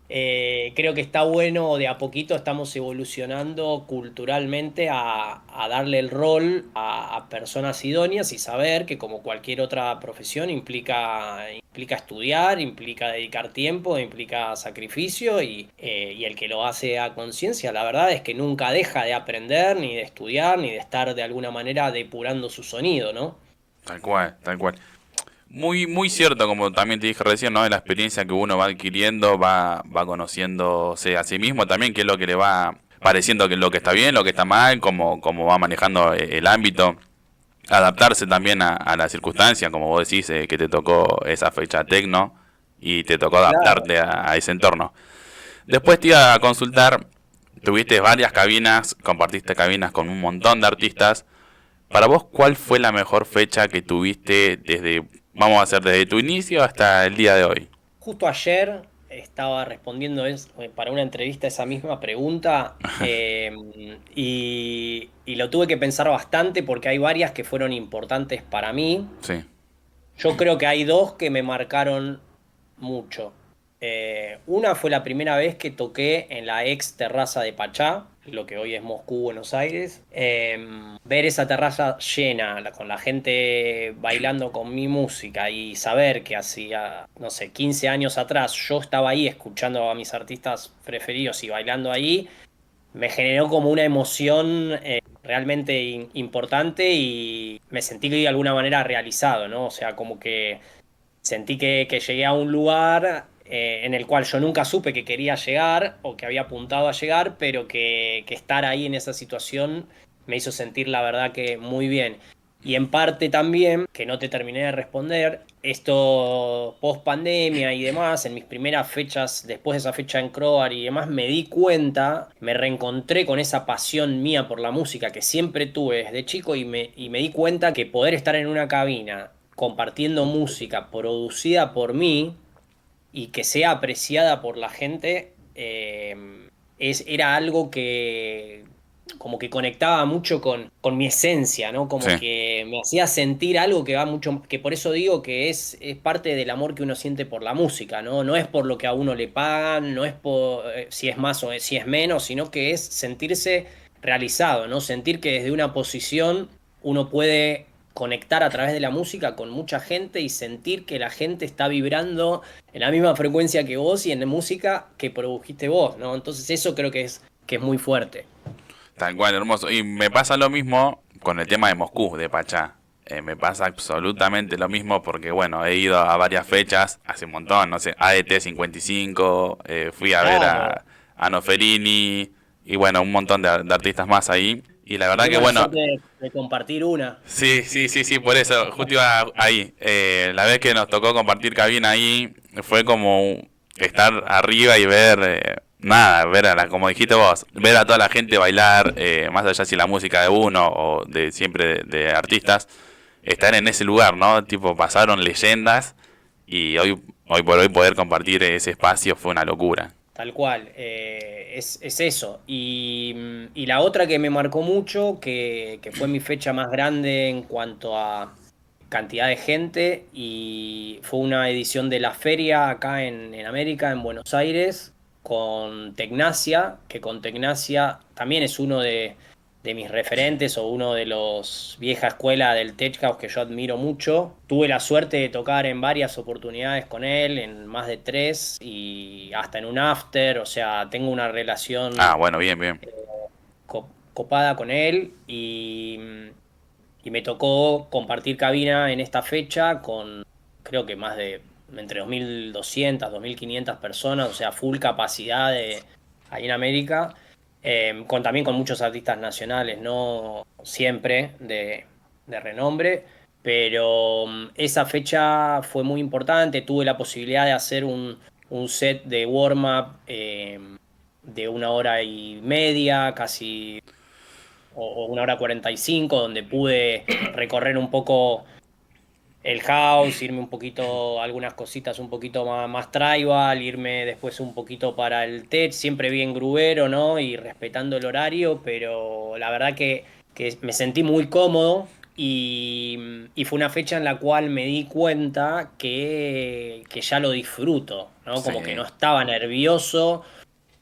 Creo que está bueno, de a poquito estamos evolucionando culturalmente a darle el rol a personas idóneas y saber que como cualquier otra profesión implica estudiar, implica dedicar tiempo, implica sacrificio y el que lo hace a conciencia, la verdad es que nunca deja de aprender, ni de estudiar, ni de estar de alguna manera depurando su sonido, ¿no? Tal cual, tal cual. Muy, muy cierto, como también te dije recién, ¿no? De la experiencia que uno va adquiriendo, va conociéndose a sí mismo también, qué es lo que le va pareciendo que lo que está bien, lo que está mal, cómo va manejando el ámbito, adaptarse también a las circunstancias, como vos decís, que te tocó esa fecha tecno y te tocó Claro. adaptarte a ese entorno. Después te iba a consultar, tuviste varias cabinas, compartiste cabinas con un montón de artistas. Para vos, ¿cuál fue la mejor fecha que tuviste desde, vamos a hacer, desde tu inicio hasta el día de hoy? Justo ayer estaba respondiendo para una entrevista esa misma pregunta y lo tuve que pensar bastante porque hay varias que fueron importantes para mí. Sí, Yo creo que hay dos que me marcaron mucho. Una fue la primera vez que toqué en la ex terraza de Pachá, lo que hoy es Moscú, Buenos Aires. Ver esa terraza llena, con la gente bailando con mi música y saber que hacía, no sé, 15 años atrás yo estaba ahí escuchando a mis artistas preferidos y bailando ahí, me generó como una emoción realmente importante y me sentí de alguna manera realizado, ¿no? O sea, como que sentí que llegué a un lugar en el cual yo nunca supe que quería llegar o que había apuntado a llegar, pero que estar ahí en esa situación me hizo sentir la verdad que muy bien. Y en parte también, que no te terminé de responder, esto post pandemia y demás, en mis primeras fechas, después de esa fecha en Croar y demás, me di cuenta, me reencontré con esa pasión mía por la música que siempre tuve desde chico y me di cuenta que poder estar en una cabina compartiendo música producida por mí y que sea apreciada por la gente, era algo que como que conectaba mucho con mi esencia, ¿no? Sí, Como que me hacía sentir algo que va mucho, que por eso digo que es parte del amor que uno siente por la música, ¿no? No es por lo que a uno le pagan, no es por si es más o si es menos, sino que es sentirse realizado, ¿no? Sentir que desde una posición uno puede conectar a través de la música con mucha gente y sentir que la gente está vibrando en la misma frecuencia que vos y en la música que produjiste vos, ¿no? Entonces eso creo que es muy fuerte. tal cual, hermoso. Y me pasa lo mismo con el tema de Moscú, de Pachá. Me pasa absolutamente lo mismo porque, bueno, he ido a varias fechas, hace un montón, no sé, AET 55, fui a ver Claro, a Noferini y, bueno, un montón de artistas más ahí. Y la verdad que, tuvimos la bueno, suerte de compartir una. sí, sí, sí, sí, por eso, justo iba ahí. La vez que nos tocó compartir cabina ahí, fue como estar arriba y ver, nada, ver a la, como dijiste vos, ver a toda la gente bailar, más allá si la música de uno o de siempre de artistas, estar en ese lugar, ¿no? Tipo, pasaron leyendas y hoy por hoy poder compartir ese espacio fue una locura. Tal cual, es eso. Y la otra que me marcó mucho, que fue mi fecha más grande en cuanto a cantidad de gente, y fue una edición de la feria acá en América, en Buenos Aires, con Tecnacia, que con Tecnacia también es uno de mis referentes o uno de los vieja escuela del Tech House que yo admiro mucho. Tuve la suerte de tocar en varias oportunidades con él, en más de tres y hasta en un after, o sea, tengo una Ah, relación bueno, bien, bien. copada con él y me tocó compartir cabina en esta fecha con creo que más de entre 2.200, 2.500 personas, o sea, full capacidad ahí en América, también con muchos artistas nacionales, no siempre de renombre, pero esa fecha fue muy importante, tuve la posibilidad de hacer un set de warm-up de 1 hora y media, casi o 1 hora 45, donde pude recorrer un poco el house, irme un poquito, algunas cositas un poquito más tribal, irme después un poquito para el tech, siempre bien grubero, ¿no? Y respetando el horario, pero la verdad que me sentí muy cómodo y fue una fecha en la cual me di cuenta que ya lo disfruto, ¿no? Sí. Como que no estaba nervioso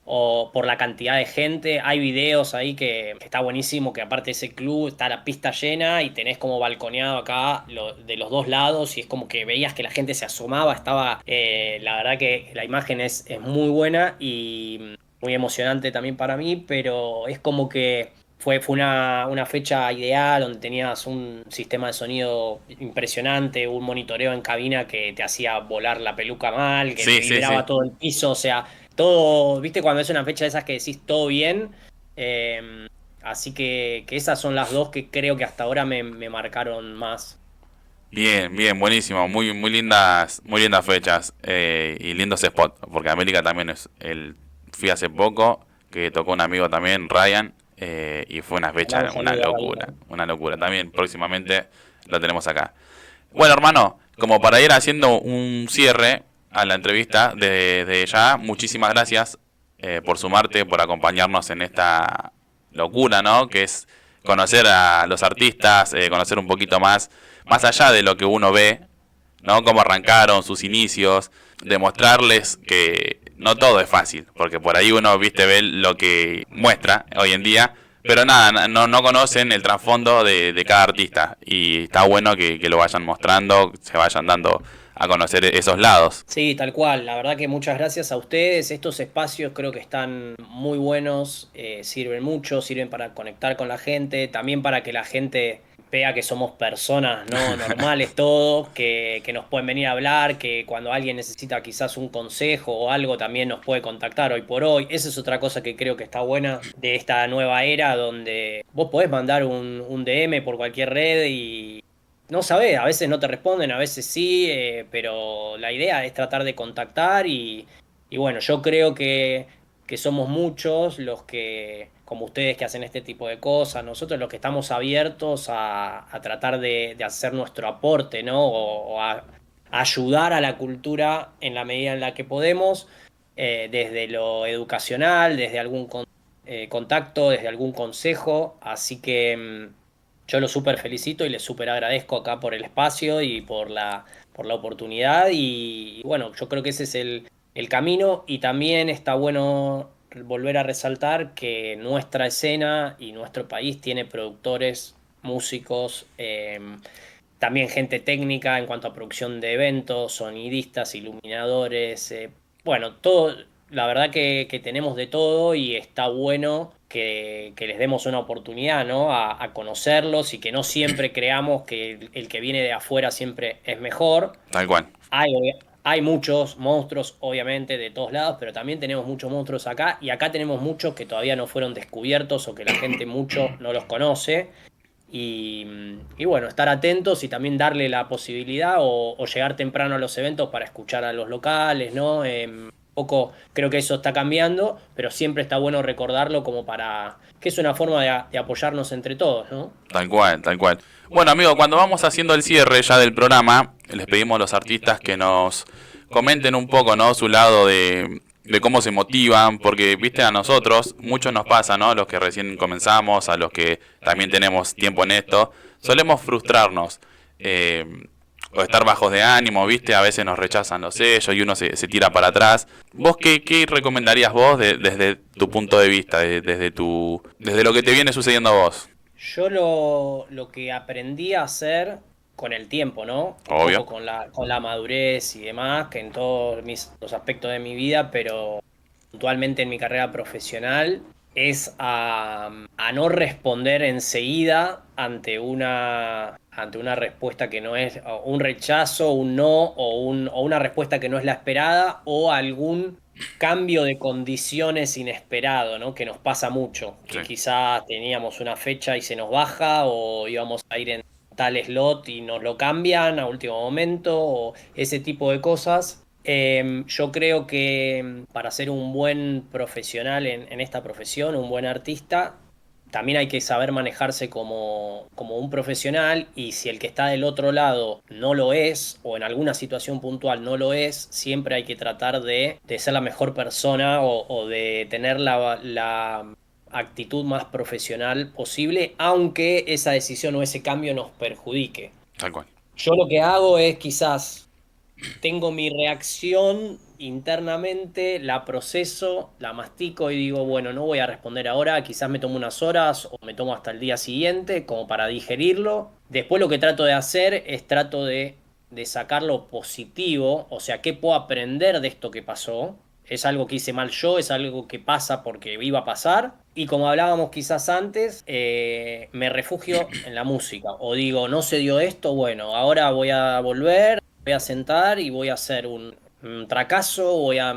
o por la cantidad de gente. Hay videos ahí que está buenísimo, que aparte de ese club está la pista llena y tenés como balconeado acá de los dos lados y es como que veías que la gente se asomaba, estaba, la verdad que la imagen es muy buena y muy emocionante también para mí, pero es como que fue una fecha ideal donde tenías un sistema de sonido impresionante, un monitoreo en cabina que te hacía volar la peluca mal, que te Sí, sí, sí. vibraba todo el piso, o sea, todo, viste, cuando es una fecha de esas que decís todo bien. Así que esas son las dos que creo que hasta ahora me marcaron más. Bien, bien, buenísimo, muy lindas fechas y lindos spots, porque América también fui hace poco, que tocó un amigo también, Ryan, y fue una fecha, Mandamos saludos a Ryan. una locura, también próximamente lo tenemos acá. Bueno, hermano, como para ir haciendo un cierre a la entrevista de ya, muchísimas gracias por sumarte, por acompañarnos en esta locura, ¿no? Que es conocer a los artistas, conocer un poquito más allá de lo que uno ve, ¿no? Cómo arrancaron, sus inicios, demostrarles que no todo es fácil, porque por ahí uno, viste, ve lo que muestra hoy en día, pero nada, no conocen el trasfondo de cada artista, y está bueno que lo vayan mostrando, se vayan dando a conocer esos lados. Sí, tal cual. La verdad que muchas gracias a ustedes. Estos espacios creo que están muy buenos, sirven mucho, sirven para conectar con la gente, también para que la gente vea que somos personas, ¿no? Normales todos, que nos pueden venir a hablar, que cuando alguien necesita quizás un consejo o algo también nos puede contactar hoy por hoy. Esa es otra cosa que creo que está buena de esta nueva era donde vos podés mandar un DM por cualquier red y no sabés, a veces no te responden, a veces sí, pero la idea es tratar de contactar y bueno, yo creo que somos muchos los que, como ustedes que hacen este tipo de cosas, nosotros los que estamos abiertos a tratar de hacer nuestro aporte, ¿no? O a ayudar a la cultura en la medida en la que podemos, desde lo educacional, desde algún contacto, desde algún consejo, así que yo lo súper felicito y les súper agradezco acá por el espacio y por la oportunidad. Y bueno, yo creo que ese es el camino. Y también está bueno volver a resaltar que nuestra escena y nuestro país tiene productores, músicos, también gente técnica en cuanto a producción de eventos, sonidistas, iluminadores, bueno, todo, la verdad que tenemos de todo y está bueno que les demos una oportunidad, ¿no? A conocerlos y que no siempre creamos que el que viene de afuera siempre es mejor. Tal cual. Hay muchos monstruos, obviamente, de todos lados, pero también tenemos muchos monstruos acá y acá tenemos muchos que todavía no fueron descubiertos o que la gente mucho no los conoce. Y bueno, estar atentos y también darle la posibilidad o llegar temprano a los eventos para escuchar a los locales, ¿no? Poco creo que eso está cambiando, pero siempre está bueno recordarlo como para que es una forma de apoyarnos entre todos, ¿no? Tal cual, tal cual. Bueno, amigo, cuando vamos haciendo el cierre ya del programa, les pedimos a los artistas que nos comenten un poco, ¿no? Su lado de cómo se motivan, porque, viste, a nosotros, mucho nos pasa, ¿no? Los que recién comenzamos, a los que también tenemos tiempo en esto, solemos frustrarnos. O estar bajos de ánimo, viste, a veces nos rechazan los sellos y uno se tira para atrás. ¿Vos qué recomendarías vos desde tu punto de vista, desde lo que te viene sucediendo a vos? Yo lo que aprendí a hacer con el tiempo, ¿no? Un Obvio. poco con la madurez y demás, que en todos los aspectos de mi vida, pero puntualmente en mi carrera profesional, es a no responder enseguida ante una respuesta que no es o un rechazo, un no, o una respuesta que no es la esperada, o algún cambio de condiciones inesperado, ¿no? Que nos pasa mucho, Sí. que quizás teníamos una fecha y se nos baja, o íbamos a ir en tal slot y nos lo cambian a último momento, o ese tipo de cosas. Yo creo que para ser un buen profesional en esta profesión, un buen artista, también hay que saber manejarse como un profesional y si el que está del otro lado no lo es o en alguna situación puntual no lo es, siempre hay que tratar de ser la mejor persona o de tener la actitud más profesional posible, aunque esa decisión o ese cambio nos perjudique. Tal cual. Yo lo que hago es quizás tengo mi reacción internamente, la proceso, la mastico y digo, bueno, no voy a responder ahora, quizás me tomo unas horas o me tomo hasta el día siguiente como para digerirlo. Después lo que trato de hacer es trato de sacar lo positivo, o sea, ¿qué puedo aprender de esto que pasó? ¿Es algo que hice mal yo? ¿Es algo que pasa porque iba a pasar? Y como hablábamos quizás antes, me refugio en la música. O digo, no se dio esto, bueno, ahora voy a volver, voy a sentar y voy a hacer un fracaso, voy a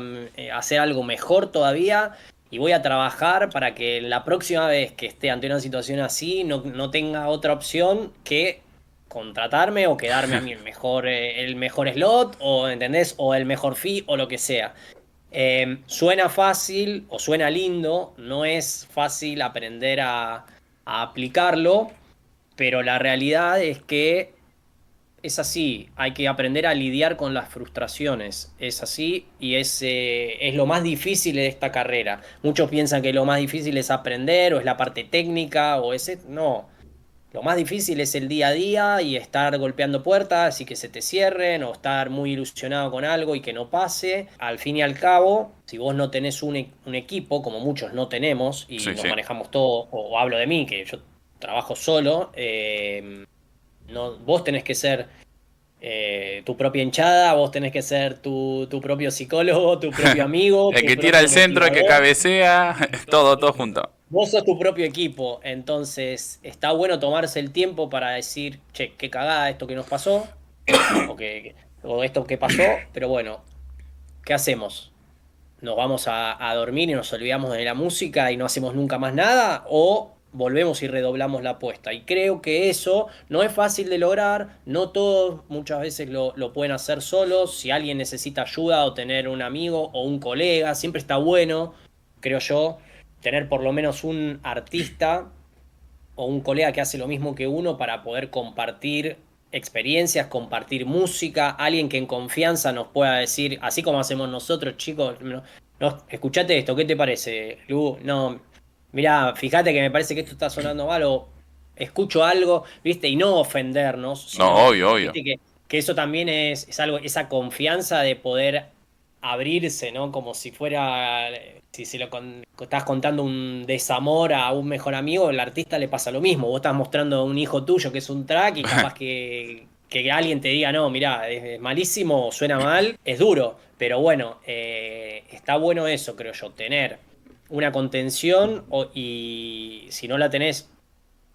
hacer algo mejor todavía y voy a trabajar para que la próxima vez que esté ante una situación así no tenga otra opción que contratarme o quedarme a mí el mejor slot o, ¿entendés? O el mejor fee o lo que sea. Suena fácil o suena lindo, no es fácil aprender a aplicarlo, pero la realidad es que es así, hay que aprender a lidiar con las frustraciones, es así y es lo más difícil de esta carrera. Muchos piensan que lo más difícil es aprender o es la parte técnica o ese, no. Lo más difícil es el día a día y estar golpeando puertas y que se te cierren o estar muy ilusionado con algo y que no pase. Al fin y al cabo, si vos no tenés un equipo, como muchos no tenemos y Sí, nos sí. manejamos todo, o hablo de mí, que yo trabajo solo, no, vos tenés que ser tu propia hinchada, vos tenés que ser tu propio psicólogo, tu propio amigo, El tu que tira propio al centro, el que motivador. cabecea, todo junto. Vos sos tu propio equipo, entonces está bueno tomarse el tiempo para decir, che, qué cagada esto que nos pasó, o esto que pasó, pero bueno, ¿qué hacemos? ¿Nos vamos a dormir y nos olvidamos de la música y no hacemos nunca más nada? ¿O volvemos y redoblamos la apuesta? Y creo que eso no es fácil de lograr, no todos muchas veces lo pueden hacer solos, si alguien necesita ayuda o tener un amigo o un colega, siempre está bueno, creo yo, tener por lo menos un artista o un colega que hace lo mismo que uno para poder compartir experiencias, compartir música, alguien que en confianza nos pueda decir, así como hacemos nosotros, chicos, no, escuchate esto, ¿qué te parece, Lu? No, mirá, fíjate que me parece que esto está sonando mal o escucho algo, ¿viste? Y no ofendernos, No, sino, obvio, obvio. ¿viste? Que eso también es algo, esa confianza de poder abrirse, ¿no? Como si fuera, si se lo estás contando un desamor a un mejor amigo, el artista le pasa lo mismo. Vos estás mostrando a un hijo tuyo que es un track y capaz que alguien te diga, no, mirá, es malísimo, suena mal, es duro. Pero bueno, está bueno eso, creo yo, tener una contención y si no la tenés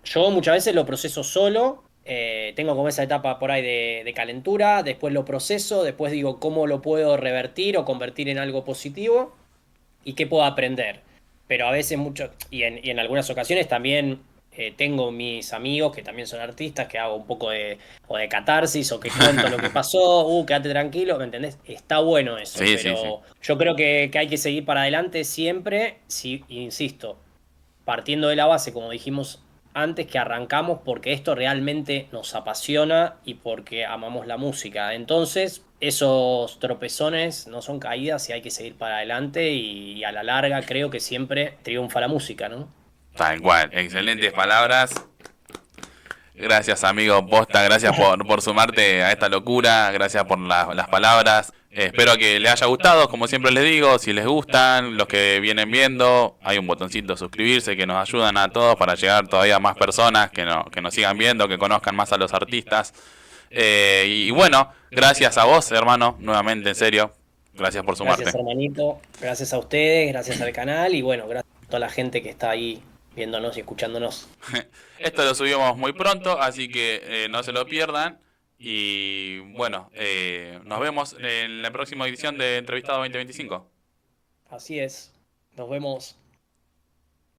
yo muchas veces lo proceso solo, tengo como esa etapa por ahí de calentura, después lo proceso, después digo cómo lo puedo revertir o convertir en algo positivo y qué puedo aprender. Pero a veces mucho, y en algunas ocasiones también tengo mis amigos que también son artistas, que hago un poco o de catarsis o que cuento lo que pasó, quédate tranquilo, ¿me entendés? Está bueno eso, Sí, sí, sí. pero yo creo que hay que seguir para adelante siempre, si, insisto partiendo de la base, como dijimos antes, que arrancamos porque esto realmente nos apasiona y porque amamos la música. Entonces, esos tropezones no son caídas y hay que seguir para adelante y a la larga creo que siempre triunfa la música, ¿no? Tal cual. Excelentes palabras. Gracias, amigo Posta. Gracias por sumarte a esta locura. Gracias por las palabras. Espero que les haya gustado. Como siempre les digo, si les gustan, los que vienen viendo, hay un botoncito de suscribirse que nos ayudan a todos para llegar todavía a más personas que, no, que nos sigan viendo, que conozcan más a los artistas. Y bueno, gracias a vos, hermano, nuevamente, en serio. Gracias por Gracias, sumarte. hermanito. Gracias a ustedes, gracias al canal y bueno, gracias a toda la gente que está ahí viéndonos y escuchándonos. Esto lo subimos muy pronto, así que no se lo pierdan. Y bueno, nos vemos en la próxima edición de Entrevistado 2025. Así es. Nos vemos.